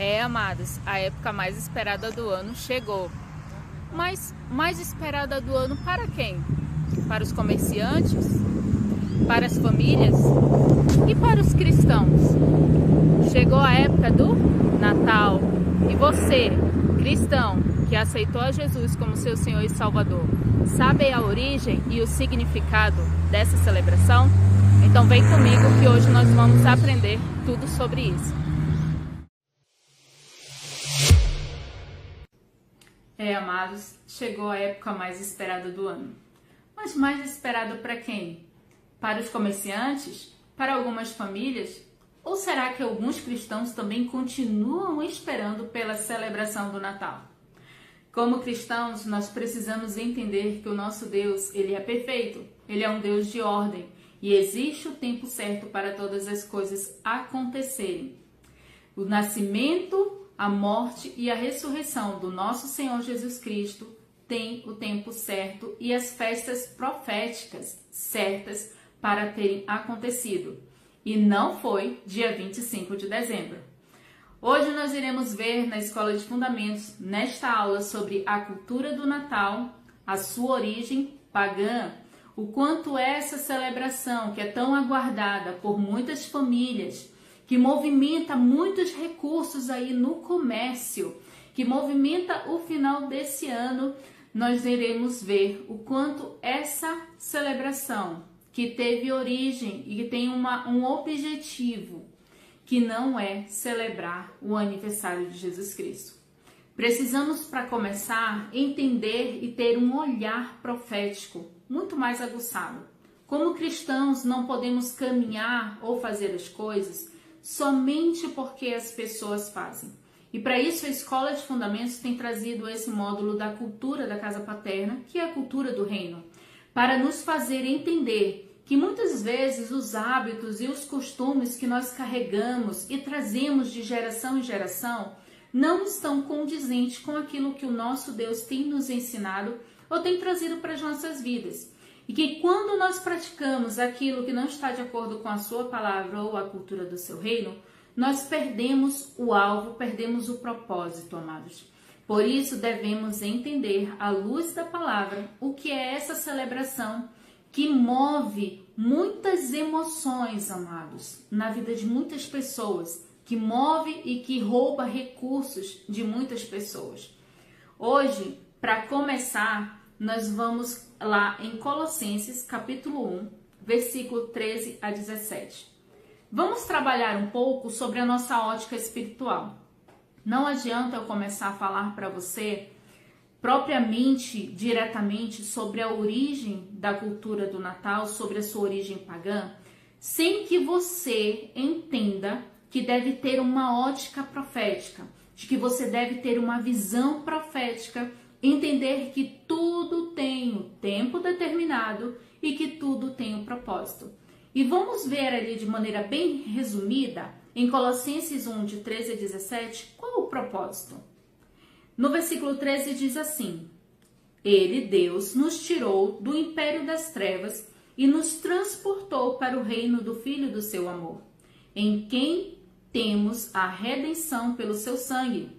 Amados, a época mais esperada do ano chegou. Mas mais esperada do ano para quem? Para os comerciantes? Para as famílias? E para os cristãos? Chegou a época do Natal. E você, cristão, que aceitou a Jesus como seu Senhor e Salvador, sabe a origem e o significado dessa celebração? Então vem comigo que hoje nós vamos aprender tudo sobre isso. Amados, chegou a época mais esperada do ano. Mas mais esperada para quem? Para os comerciantes? Para algumas famílias? Ou será que alguns cristãos também continuam esperando pela celebração do Natal? Como cristãos, nós precisamos entender que o nosso Deus, ele é perfeito, ele é um Deus de ordem e existe o tempo certo para todas as coisas acontecerem. O nascimento, a morte e a ressurreição do nosso Senhor Jesus Cristo tem o tempo certo e as festas proféticas certas para terem acontecido. E não foi dia 25 de dezembro. Hoje nós iremos ver na Escola de Fundamentos, nesta aula sobre a cultura do Natal, a sua origem pagã, o quanto essa celebração que é tão aguardada por muitas famílias, que movimenta muitos recursos aí no comércio, que movimenta o final desse ano, nós iremos ver o quanto essa celebração que teve origem e que tem um objetivo, que não é celebrar o aniversário de Jesus Cristo. Precisamos, para começar, entender e ter um olhar profético muito mais aguçado. Como cristãos, não podemos caminhar ou fazer as coisas somente porque as pessoas fazem. E para isso a Escola de Fundamentos tem trazido esse módulo da cultura da casa paterna, que é a cultura do reino, para nos fazer entender que muitas vezes os hábitos e os costumes que nós carregamos e trazemos de geração em geração não estão condizentes com aquilo que o nosso Deus tem nos ensinado ou tem trazido para as nossas vidas. E que quando nós praticamos aquilo que não está de acordo com a sua palavra ou a cultura do seu reino, nós perdemos o alvo, perdemos o propósito, amados. Por isso devemos entender, à luz da palavra, o que é essa celebração que move muitas emoções, amados, na vida de muitas pessoas, que move e que rouba recursos de muitas pessoas. Hoje, para começar, nós vamos lá em Colossenses, capítulo 1, versículo 13 a 17. Vamos trabalhar um pouco sobre a nossa ótica espiritual. Não adianta eu começar a falar para você propriamente, diretamente, sobre a origem da cultura do Natal, sobre a sua origem pagã, sem que você entenda que deve ter uma ótica profética, de que você deve ter uma visão profética, entender que tudo tem o tempo determinado e que tudo tem um propósito. E vamos ver ali de maneira bem resumida, em Colossenses 1, de 13 a 17, qual o propósito? No versículo 13 diz assim: Ele, Deus, nos tirou do império das trevas e nos transportou para o reino do Filho do seu amor, em quem temos a redenção pelo seu sangue,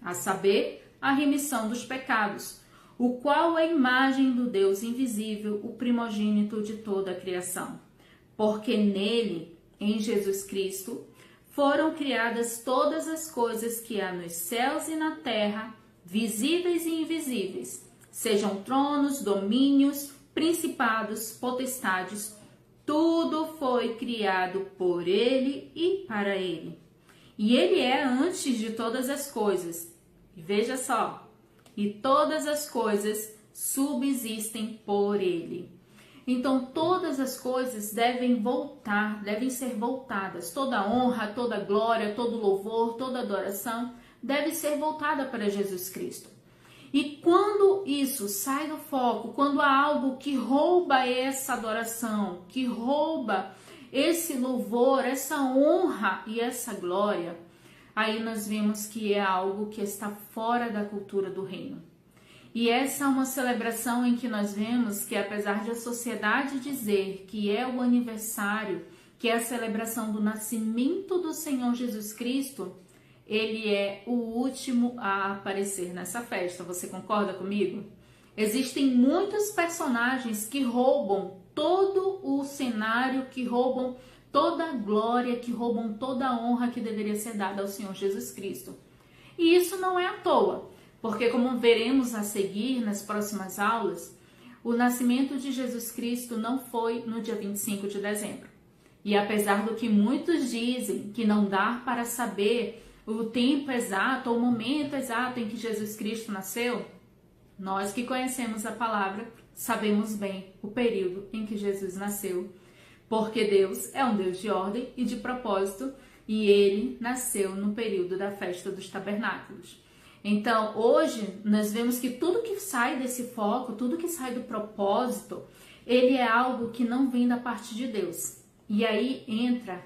a saber, a remissão dos pecados, o qual é a imagem do Deus invisível, o primogênito de toda a criação. Porque nele, em Jesus Cristo, foram criadas todas as coisas que há nos céus e na terra, visíveis e invisíveis, sejam tronos, domínios, principados, potestades, tudo foi criado por ele e para ele. E ele é antes de todas as coisas. E veja só, e todas as coisas subsistem por ele. Então, todas as coisas devem ser voltadas. Toda honra, toda glória, todo louvor, toda adoração deve ser voltada para Jesus Cristo. E quando isso sai do foco, quando há algo que rouba essa adoração, que rouba esse louvor, essa honra e essa glória, aí nós vemos que é algo que está fora da cultura do reino. E essa é uma celebração em que nós vemos que, apesar de a sociedade dizer que é o aniversário, que é a celebração do nascimento do Senhor Jesus Cristo, ele é o último a aparecer nessa festa. Você concorda comigo? Existem muitos personagens que roubam todo o cenário, que roubam toda a glória, que roubam toda a honra que deveria ser dada ao Senhor Jesus Cristo. E isso não é à toa, porque como veremos a seguir nas próximas aulas, o nascimento de Jesus Cristo não foi no dia 25 de dezembro. E apesar do que muitos dizem que não dá para saber o tempo exato, ou o momento exato em que Jesus Cristo nasceu, nós que conhecemos a palavra sabemos bem o período em que Jesus nasceu, porque Deus é um Deus de ordem e de propósito, e ele nasceu no período da festa dos tabernáculos. Então, hoje, nós vemos que tudo que sai desse foco, tudo que sai do propósito, ele é algo que não vem da parte de Deus. E aí entra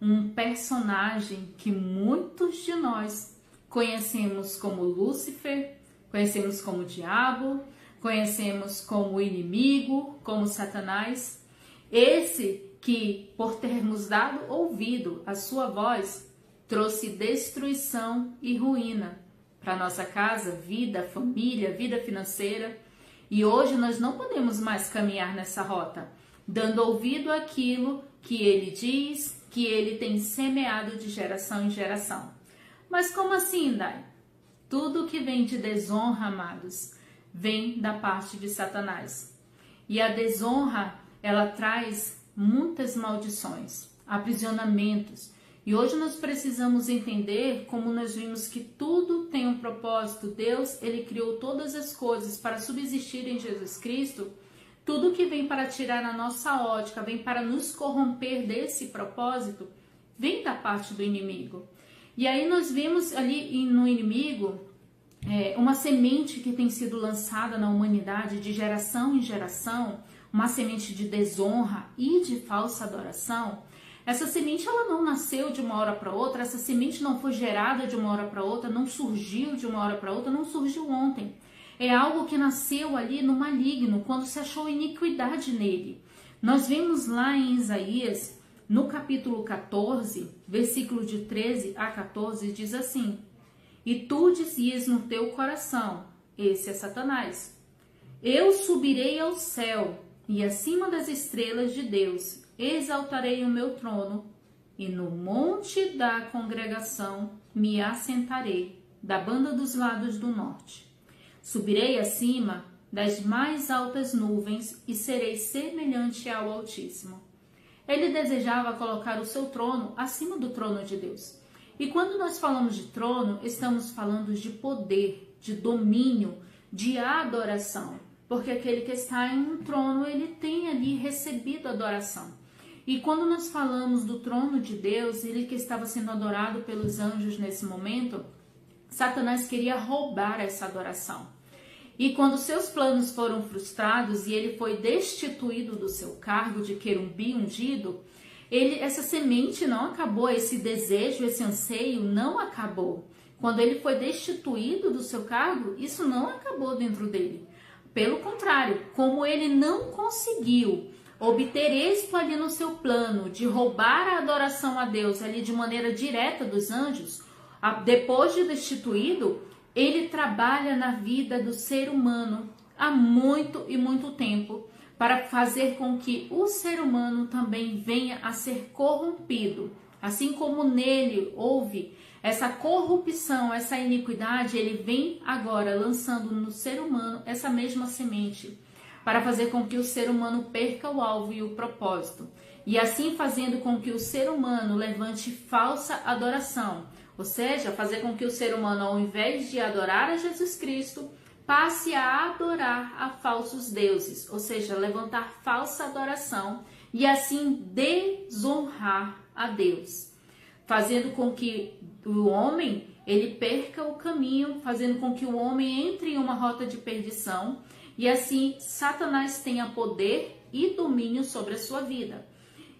um personagem que muitos de nós conhecemos como Lúcifer, conhecemos como diabo, conhecemos como inimigo, como Satanás. Esse que, por termos dado ouvido à sua voz, trouxe destruição e ruína para nossa casa, vida, família, vida financeira. E hoje nós não podemos mais caminhar nessa rota, dando ouvido àquilo que ele diz, que ele tem semeado de geração em geração. Mas como assim, Dai? Tudo que vem de desonra, amados, vem da parte de Satanás. E a desonra, ela traz muitas maldições, aprisionamentos. E hoje nós precisamos entender, como nós vimos que tudo tem um propósito. Deus, ele criou todas as coisas para subsistir em Jesus Cristo. Tudo que vem para tirar a nossa ótica, vem para nos corromper desse propósito, vem da parte do inimigo. E aí nós vemos ali no inimigo uma semente que tem sido lançada na humanidade de geração em geração, uma semente de desonra e de falsa adoração. Essa semente ela não nasceu de uma hora para outra, essa semente não foi gerada de uma hora para outra, não surgiu de uma hora para outra, não surgiu ontem. É algo que nasceu ali no maligno, quando se achou iniquidade nele. Nós vemos lá em Isaías, no capítulo 14, versículo de 13 a 14, diz assim: E tu dizias no teu coração, esse é Satanás, eu subirei ao céu, e acima das estrelas de Deus exaltarei o meu trono, e no monte da congregação me assentarei, da banda dos lados do norte. Subirei acima das mais altas nuvens e serei semelhante ao Altíssimo. Ele desejava colocar o seu trono acima do trono de Deus. E quando nós falamos de trono, estamos falando de poder, de domínio, de adoração. Porque aquele que está em um trono, ele tem ali recebido adoração. E quando nós falamos do trono de Deus, ele que estava sendo adorado pelos anjos nesse momento, Satanás queria roubar essa adoração. E quando seus planos foram frustrados e ele foi destituído do seu cargo de querubim ungido, essa semente não acabou, esse desejo, esse anseio não acabou. Quando ele foi destituído do seu cargo, isso não acabou dentro dele. Pelo contrário, como ele não conseguiu obter êxito ali no seu plano de roubar a adoração a Deus ali de maneira direta dos anjos, depois de destituído, ele trabalha na vida do ser humano há muito e muito tempo para fazer com que o ser humano também venha a ser corrompido. Assim como nele houve essa corrupção, essa iniquidade, ele vem agora lançando no ser humano essa mesma semente para fazer com que o ser humano perca o alvo e o propósito. E assim fazendo com que o ser humano levante falsa adoração. Ou seja, fazer com que o ser humano, ao invés de adorar a Jesus Cristo, passe a adorar a falsos deuses. Ou seja, levantar falsa adoração e assim desonrar a Deus. Fazendo com que o homem ele perca o caminho, fazendo com que o homem entre em uma rota de perdição. E assim, Satanás tenha poder e domínio sobre a sua vida.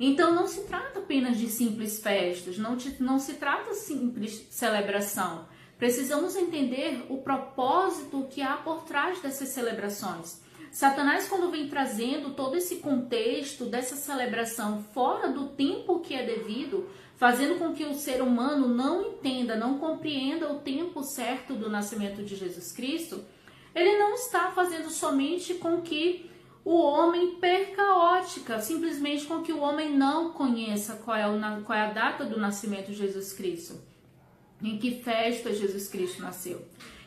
Então, não se trata apenas de simples festas, não se trata de simples celebração. Precisamos entender o propósito que há por trás dessas celebrações. Satanás, quando vem trazendo todo esse contexto dessa celebração fora do tempo que é devido, fazendo com que o ser humano não entenda, não compreenda o tempo certo do nascimento de Jesus Cristo, ele não está fazendo somente com que o homem perca a ótica, simplesmente com que o homem não conheça qual é a data do nascimento de Jesus Cristo, em que festa Jesus Cristo nasceu.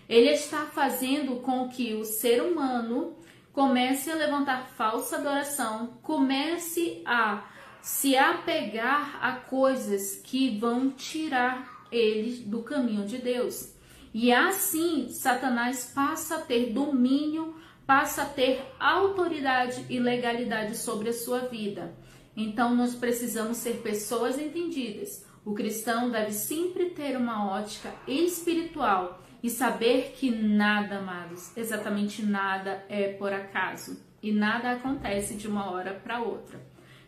Ele está fazendo com que o ser humano comece a levantar falsa adoração, comece a se apegar a coisas que vão tirar eles do caminho de Deus. E assim, Satanás passa a ter domínio, passa a ter autoridade e legalidade sobre a sua vida. Então, nós precisamos ser pessoas entendidas. O cristão deve sempre ter uma ótica espiritual e saber que nada, amados, exatamente nada é por acaso. E nada acontece de uma hora para outra.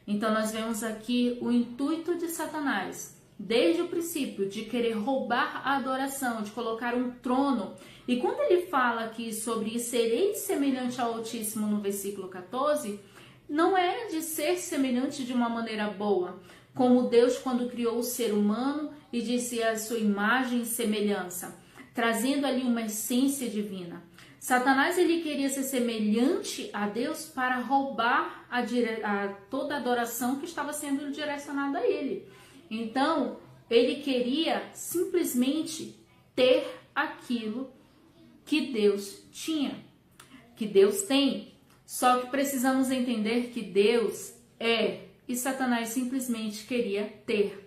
Então, nós vemos aqui o intuito de Satanás, desde o princípio, de querer roubar a adoração, de colocar um trono. E quando ele fala aqui sobre sereis semelhante ao Altíssimo no versículo 14, não é de ser semelhante de uma maneira boa, como Deus quando criou o ser humano e disse a sua imagem e semelhança, trazendo ali uma essência divina. Satanás ele queria ser semelhante a Deus para roubar toda a adoração que estava sendo direcionada a ele. Então, ele queria simplesmente ter aquilo que Deus tinha, que Deus tem. Só que precisamos entender que Deus é e Satanás simplesmente queria ter.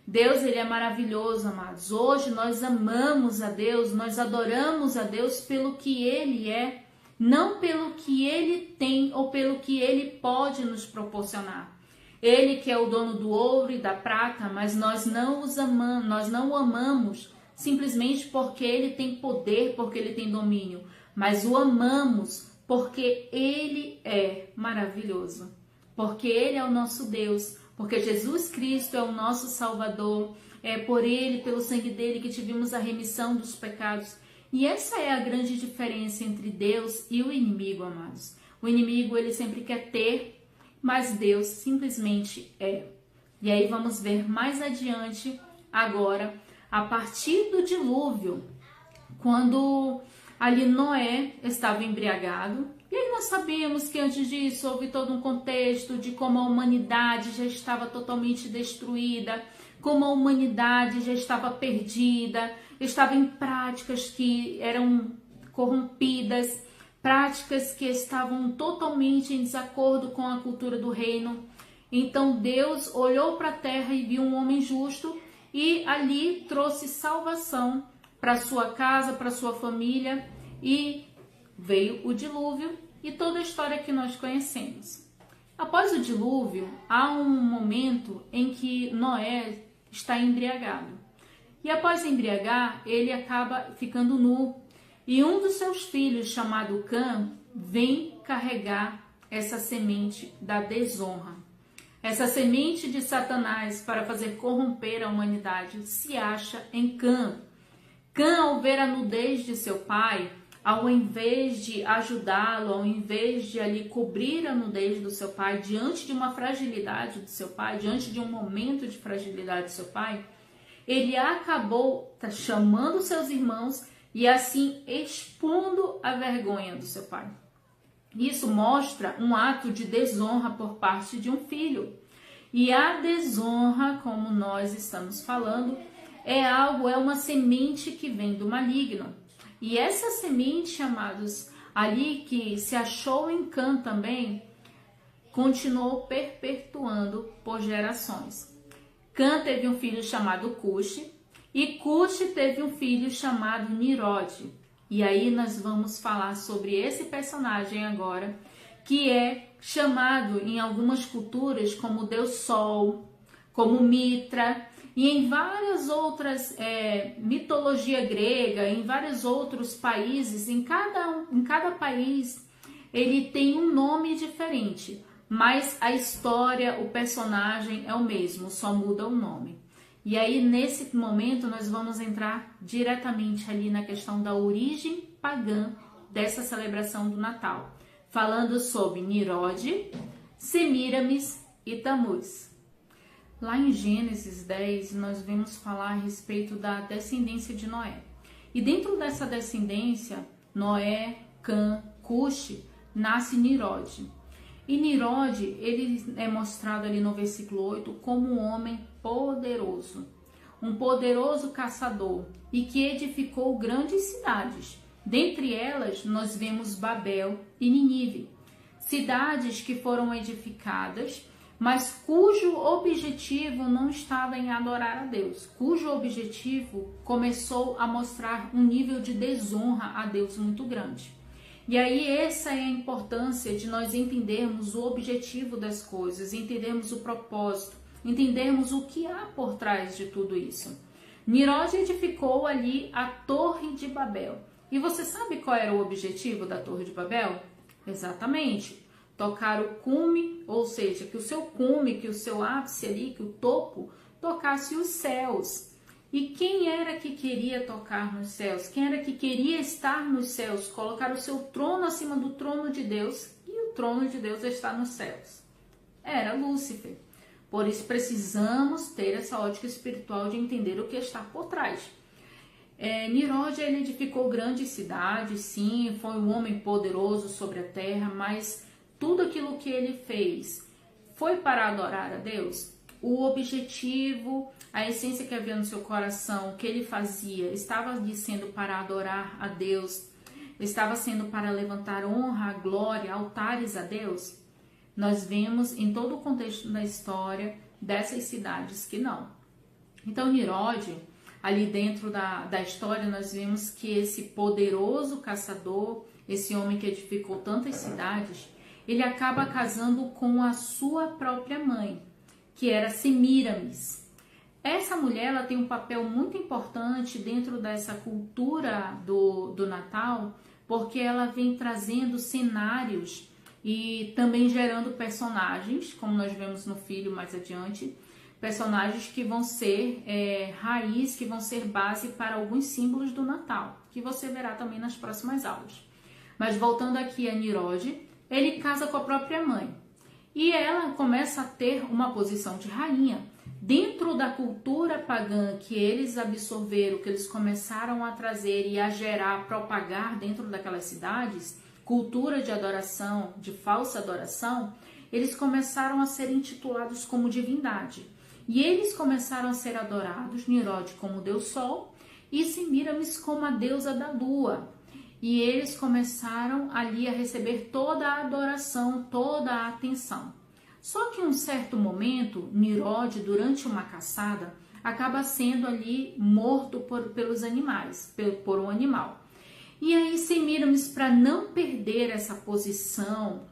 Deus, ele é maravilhoso, amados. Hoje nós amamos a Deus, nós adoramos a Deus pelo que ele é, não pelo que ele tem ou pelo que ele pode nos proporcionar. Ele que é o dono do ouro e da prata, mas nós não o amamos simplesmente porque ele tem poder, porque ele tem domínio, mas o amamos porque ele é maravilhoso, porque ele é o nosso Deus, porque Jesus Cristo é o nosso Salvador, é por ele, pelo sangue dele que tivemos a remissão dos pecados. E essa é a grande diferença entre Deus e o inimigo, amados. O inimigo, ele sempre quer ter, mas Deus simplesmente é. E aí vamos ver mais adiante, agora, a partir do dilúvio, quando ali Noé estava embriagado. E aí nós sabemos que antes disso houve todo um contexto de como a humanidade já estava totalmente destruída, como a humanidade já estava perdida, estava em práticas que eram corrompidas, práticas que estavam totalmente em desacordo com a cultura do reino. Então Deus olhou para a terra e viu um homem justo e ali trouxe salvação para sua casa, para sua família, e veio o dilúvio e toda a história que nós conhecemos. Após o dilúvio, há um momento em que Noé está embriagado. E após embriagar, ele acaba ficando nu. E um dos seus filhos, chamado Cã, vem carregar essa semente da desonra. Essa semente de Satanás para fazer corromper a humanidade se acha em Cã. Cã, ao ver a nudez de seu pai, ao invés de ajudá-lo, ao invés de ali cobrir a nudez do seu pai, diante de uma fragilidade do seu pai, diante de um momento de fragilidade do seu pai, ele acabou chamando seus irmãos e assim expondo a vergonha do seu pai. Isso mostra um ato de desonra por parte de um filho. E a desonra, como nós estamos falando, é uma semente que vem do maligno. E essa semente, amados, ali que se achou em Cã também, continuou perpetuando por gerações. Cã teve um filho chamado Cuxi, e Cuxi teve um filho chamado Nirode. E aí nós vamos falar sobre esse personagem agora, que é chamado em algumas culturas como Deus Sol, como Mitra, e em várias outras mitologia grega, em vários outros países, em cada país ele tem um nome diferente, mas a história, o personagem é o mesmo, só muda o nome. E aí nesse momento nós vamos entrar diretamente ali na questão da origem pagã dessa celebração do Natal, falando sobre Nirode, Semíramis e Tamuz. Lá em Gênesis 10, nós vemos falar a respeito da descendência de Noé. E dentro dessa descendência, Noé, Cã, Cuxi, nasce Nirode. E Nirode, ele é mostrado ali no versículo 8 como um homem poderoso, um poderoso caçador, e que edificou grandes cidades. Dentre elas, nós vemos Babel e Nínive, cidades que foram edificadas, mas cujo objetivo não estava em adorar a Deus, cujo objetivo começou a mostrar um nível de desonra a Deus muito grande. E aí essa é a importância de nós entendermos o objetivo das coisas, entendermos o propósito, entendermos o que há por trás de tudo isso. Nirode edificou ali a Torre de Babel. E você sabe qual era o objetivo da Torre de Babel? Exatamente, tocar o cume, ou seja, que o seu cume, que o seu ápice ali, que o topo, tocasse os céus. E quem era que queria tocar nos céus? Quem era que queria estar nos céus? Colocar o seu trono acima do trono de Deus, e o trono de Deus está nos céus. Era Lúcifer. Por isso precisamos ter essa ótica espiritual de entender o que está por trás. Nirode, ele edificou grandes cidades, sim, foi um homem poderoso sobre a terra, mas tudo aquilo que ele fez foi para adorar a Deus? O objetivo, a essência que havia no seu coração, o que ele fazia, estava ali sendo para adorar a Deus? Estava sendo para levantar honra, glória, altares a Deus? Nós vemos em todo o contexto da história dessas cidades que não. Então Nirode, ali dentro da história, nós vemos que esse poderoso caçador, esse homem que edificou tantas cidades, ele acaba casando com a sua própria mãe, que era Semíramis. Essa mulher, ela tem um papel muito importante dentro dessa cultura do Natal, porque ela vem trazendo cenários e também gerando personagens, como nós vemos no filho mais adiante, personagens que vão ser raiz, que vão ser base para alguns símbolos do Natal, que você verá também nas próximas aulas. Mas voltando aqui a Nirode, ele casa com a própria mãe e ela começa a ter uma posição de rainha. Dentro da cultura pagã que eles absorveram, que eles começaram a trazer e a gerar, propagar dentro daquelas cidades, cultura de adoração, de falsa adoração, eles começaram a ser intitulados como divindade. E eles começaram a ser adorados, Nirode como Deus Sol e Semíramis como a deusa da lua. E eles começaram ali a receber toda a adoração, toda a atenção. Só que em um certo momento, Nirode, durante uma caçada, acaba sendo ali morto pelos animais, por um animal. E aí Semíramis, para não perder essa posição,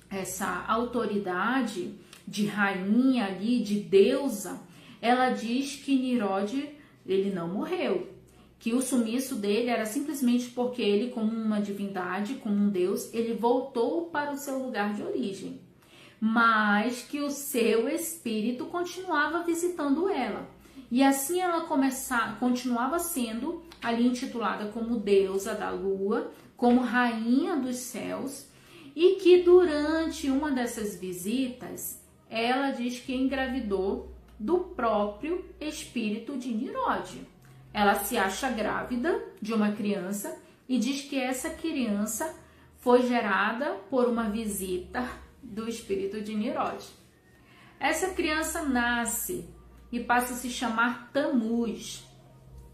essa autoridade de rainha ali, de deusa, ela diz que Nirode, ele não morreu, que o sumiço dele era simplesmente porque ele, como uma divindade, como um deus, ele voltou para o seu lugar de origem, mas que o seu espírito continuava visitando ela. E assim ela continuava sendo ali intitulada como deusa da lua, como rainha dos céus, e que durante uma dessas visitas, ela diz que engravidou do próprio espírito de Nirode. Ela se acha grávida de uma criança e diz que essa criança foi gerada por uma visita do espírito de Nirode. Essa criança nasce e passa a se chamar Tamuz.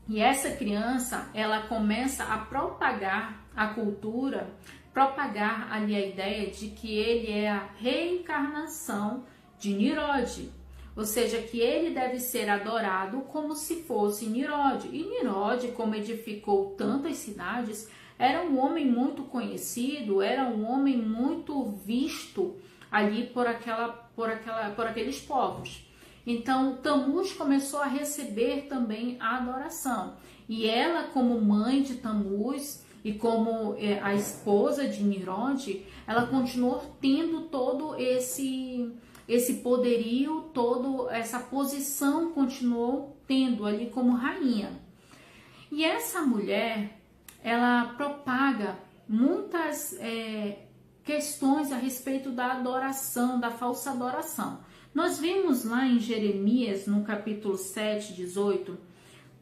E essa criança, ela começa a propagar a cultura, propagar ali a ideia de que ele é a reencarnação de Nirode. Ou seja, que ele deve ser adorado como se fosse Nirode. E Nirode, como edificou tantas cidades, era um homem muito conhecido, era um homem muito visto ali por aqueles povos. Então, Tamuz começou a receber também a adoração. E ela, como mãe de Tamuz e como a esposa de Nirode, ela continuou tendo todo esse poderio, toda essa posição continuou tendo ali como rainha. E essa mulher, ela propaga muitas questões a respeito da adoração, da falsa adoração. Nós vemos lá em Jeremias, no capítulo 7, 18,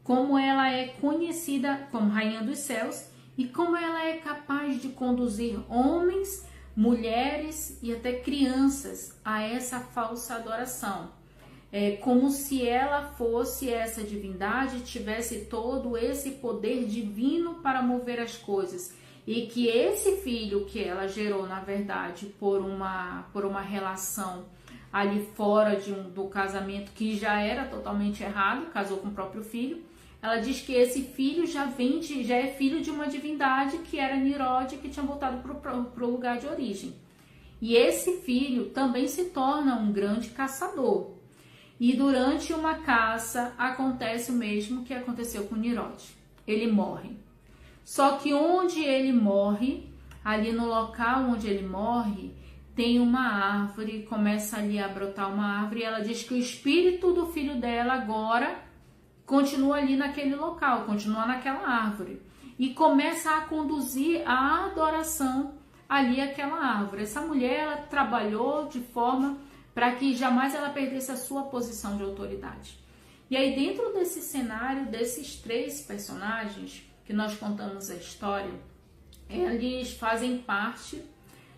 como ela é conhecida como Rainha dos Céus e como ela é capaz de conduzir homens, mulheres e até crianças a essa falsa adoração. É como se ela fosse essa divindade, tivesse todo esse poder divino para mover as coisas. E que esse filho que ela gerou, na verdade, por uma relação ali fora do casamento, que já era totalmente errado, casou com o próprio filho, ela diz que esse filho já é filho de uma divindade que era Nirod, que tinha voltado para o lugar de origem. E esse filho também se torna um grande caçador. E durante uma caça acontece o mesmo que aconteceu com Nirod. Ele morre. Só que onde ele morre, ali no local onde ele morre, tem uma árvore, começa ali a brotar uma árvore, e ela diz que o espírito do filho dela agora continua ali naquele local, continua naquela árvore. E começa a conduzir a adoração ali àquela árvore. Essa mulher, ela trabalhou de forma para que jamais ela perdesse a sua posição de autoridade. E aí, dentro desse cenário, desses três personagens que nós contamos a história, eles fazem parte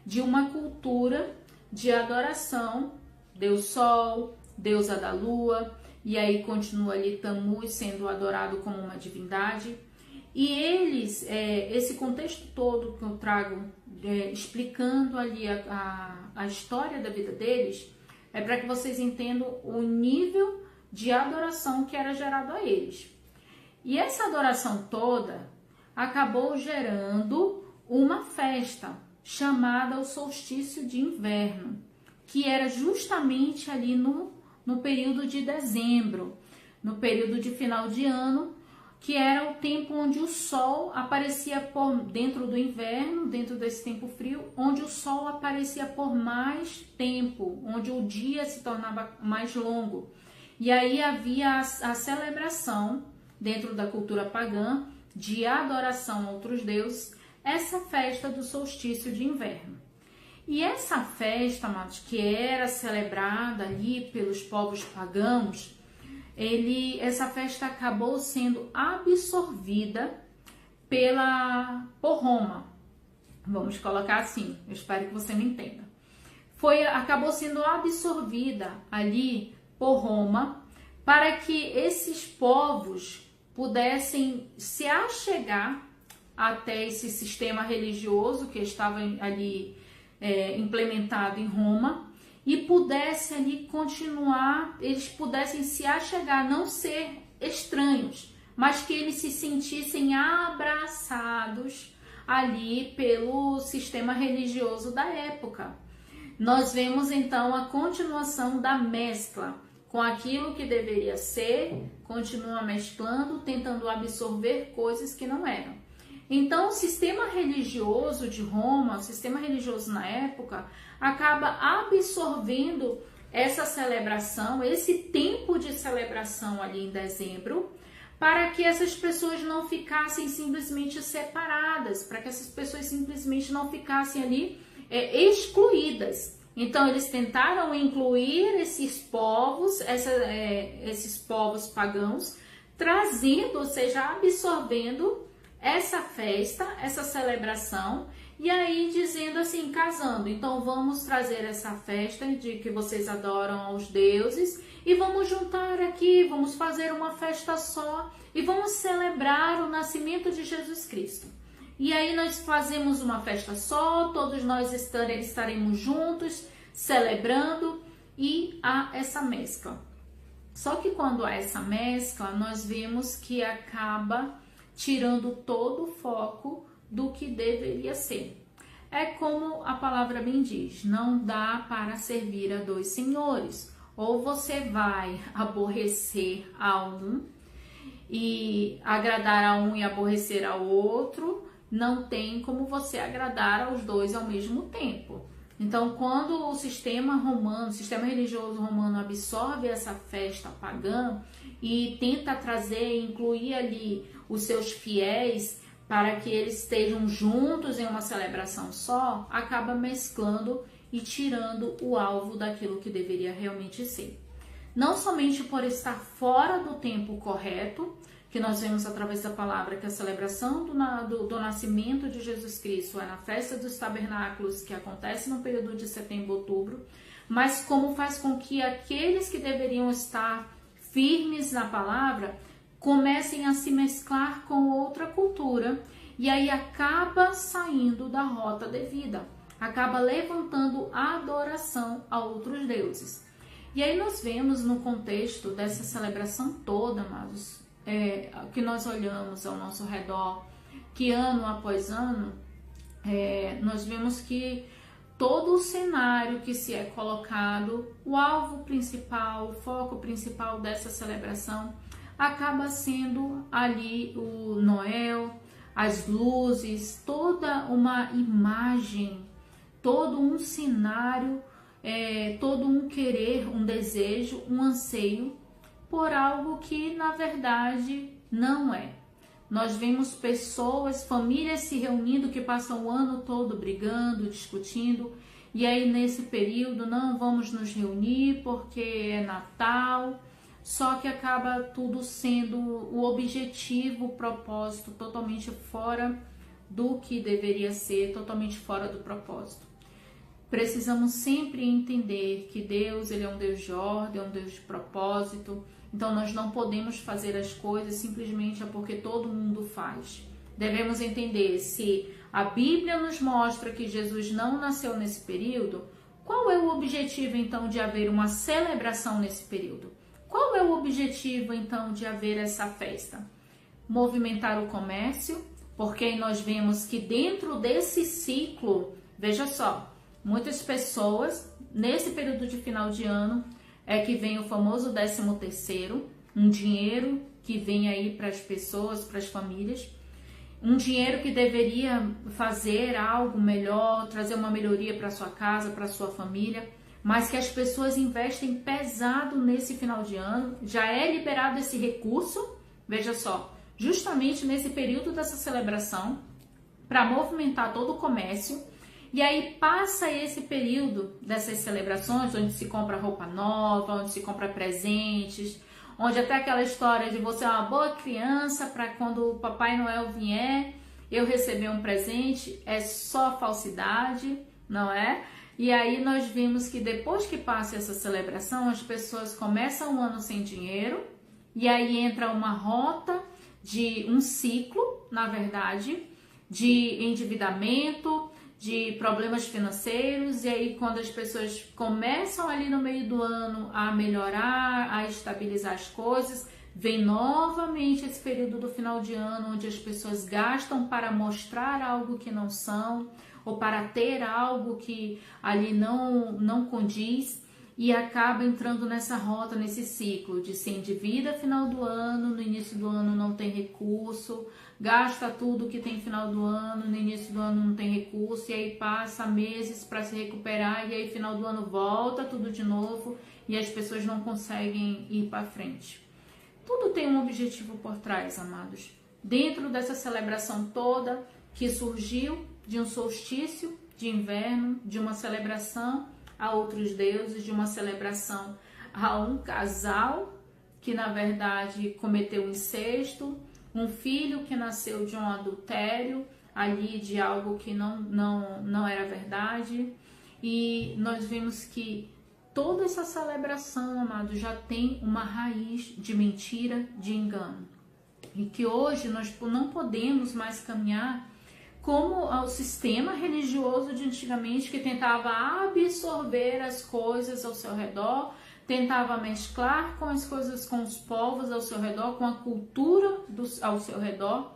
de uma cultura de adoração, Deus Sol, deusa da Lua, e aí continua ali Tammuz sendo adorado como uma divindade. E eles, esse contexto todo que eu trago, explicando ali a história da vida deles, é para que vocês entendam o nível de adoração que era gerado a eles. E essa adoração toda acabou gerando uma festa chamada o solstício de inverno, que era justamente ali no período de dezembro, no período de final de ano, que era o tempo onde o sol aparecia dentro do inverno, dentro desse tempo frio, onde o sol aparecia por mais tempo, onde o dia se tornava mais longo. E aí havia a celebração, dentro da cultura pagã, de adoração a outros deuses, essa festa do solstício de inverno. E essa festa, amados, que era celebrada ali pelos povos pagãos, essa festa acabou sendo absorvida por Roma. Vamos colocar assim, eu espero que você me entenda. Acabou sendo absorvida ali por Roma para que esses povos pudessem se achegar até esse sistema religioso que estava ali implementado em Roma, e pudesse ali continuar, eles pudessem se achegar, não ser estranhos, mas que eles se sentissem abraçados ali pelo sistema religioso da época. Nós vemos então a continuação da mescla com aquilo que deveria ser, continua mesclando, tentando absorver coisas que não eram. Então, o sistema religioso de Roma, o sistema religioso na época, acaba absorvendo essa celebração, esse tempo de celebração ali em dezembro, para que essas pessoas não ficassem simplesmente separadas, para que essas pessoas simplesmente não ficassem ali excluídas. Então, eles tentaram incluir esses povos, esses povos pagãos, trazendo, ou seja, absorvendo essa festa, essa celebração, e aí dizendo assim, casando, então vamos trazer essa festa de que vocês adoram aos deuses e vamos juntar aqui, vamos fazer uma festa só e vamos celebrar o nascimento de Jesus Cristo. E aí nós fazemos uma festa só, todos nós estaremos juntos, celebrando, e há essa mescla. Só que quando há essa mescla, nós vemos que acaba tirando todo o foco do que deveria ser. É como a palavra bem diz, não dá para servir a dois senhores. Ou você vai aborrecer a um e agradar a um e aborrecer ao outro, não tem como você agradar aos dois ao mesmo tempo. Então, quando o sistema religioso romano absorve essa festa pagã e tenta trazer, incluir ali os seus fiéis para que eles estejam juntos em uma celebração só, acaba mesclando e tirando o alvo daquilo que deveria realmente ser. Não somente por estar fora do tempo correto, que nós vemos através da palavra que a celebração do nascimento de Jesus Cristo é na festa dos tabernáculos, que acontece no período de setembro e outubro, mas como faz com que aqueles que deveriam estar firmes na palavra comecem a se mesclar com outra cultura e aí acaba saindo da rota devida, acaba levantando a adoração a outros deuses. E aí nós vemos no contexto dessa celebração toda, amados, que nós olhamos ao nosso redor, que ano após ano, nós vemos que todo o cenário que se é colocado, o alvo principal, o foco principal dessa celebração, acaba sendo ali o Noel, as luzes, toda uma imagem, todo um cenário, todo um querer, um desejo, um anseio por algo que na verdade não é. Nós vemos pessoas, famílias se reunindo que passam o ano todo brigando, discutindo, e aí nesse período não vamos nos reunir porque é Natal, só que acaba tudo sendo o objetivo, o propósito totalmente fora do que deveria ser, totalmente fora do propósito. Precisamos sempre entender que Deus, ele é um Deus de ordem, é um Deus de propósito. Então nós não podemos fazer as coisas simplesmente porque todo mundo faz. Devemos entender, se a Bíblia nos mostra que Jesus não nasceu nesse período, qual é o objetivo então de haver uma celebração nesse período? Qual é o objetivo então de haver essa festa? Movimentar o comércio, porque nós vemos que dentro desse ciclo, veja só, muitas pessoas nesse período de final de ano que vem o famoso 13º, um dinheiro que vem aí para as pessoas, para as famílias, um dinheiro que deveria fazer algo melhor, trazer uma melhoria para sua casa, para sua família, mas que as pessoas investem pesado nesse final de ano. Já é liberado esse recurso, veja só, justamente nesse período dessa celebração, para movimentar todo o comércio. E aí passa esse período dessas celebrações, onde se compra roupa nova, onde se compra presentes, onde até aquela história de você é uma boa criança para quando o Papai Noel vier, eu receber um presente, é só falsidade, não é? E aí nós vimos que depois que passa essa celebração, as pessoas começam o ano sem dinheiro, e aí entra uma rota de um ciclo, na verdade, de endividamento, de problemas financeiros, e aí quando as pessoas começam ali no meio do ano a melhorar, a estabilizar as coisas, vem novamente esse período do final de ano, onde as pessoas gastam para mostrar algo que não são, ou para ter algo que ali não condiz, e acaba entrando nessa rota, nesse ciclo de se endivida final do ano, no início do ano não tem recurso, gasta tudo que tem final do ano, no início do ano não tem recurso, e aí passa meses para se recuperar, e aí final do ano volta tudo de novo, e as pessoas não conseguem ir para frente. Tudo tem um objetivo por trás, amados. Dentro dessa celebração toda, que surgiu de um solstício de inverno, de uma celebração a outros deuses, de uma celebração a um casal que na verdade cometeu incesto, um filho que nasceu de um adultério, ali de algo que não era verdade. E nós vimos que toda essa celebração, amado, já tem uma raiz de mentira, de engano. E que hoje nós não podemos mais caminhar como o sistema religioso de antigamente, que tentava absorver as coisas ao seu redor, tentava mesclar com as coisas, com os povos ao seu redor, com a cultura ao seu redor,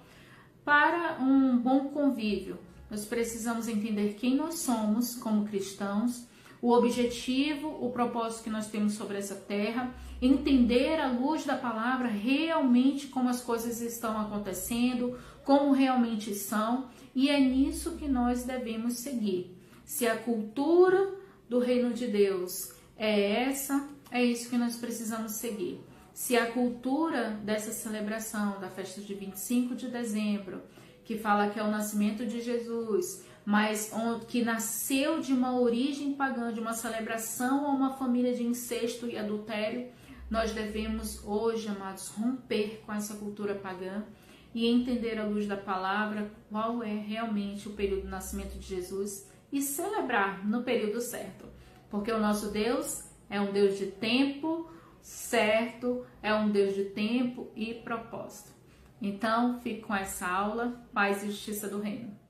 para um bom convívio. Nós precisamos entender quem nós somos como cristãos, o objetivo, o propósito que nós temos sobre essa terra, entender à luz da palavra realmente como as coisas estão acontecendo, como realmente são, e é nisso que nós devemos seguir. Se a cultura do reino de Deus é essa, é isso que nós precisamos seguir. Se a cultura dessa celebração da festa de 25 de dezembro, que fala que é o nascimento de Jesus, mas que nasceu de uma origem pagã, de uma celebração a uma família de incesto e adultério, nós devemos hoje, amados, romper com essa cultura pagã e entender à luz da palavra qual é realmente o período do nascimento de Jesus e celebrar no período certo, porque o nosso Deus é um Deus de tempo certo, é um Deus de tempo e propósito. Então, fique com essa aula, paz e justiça do reino.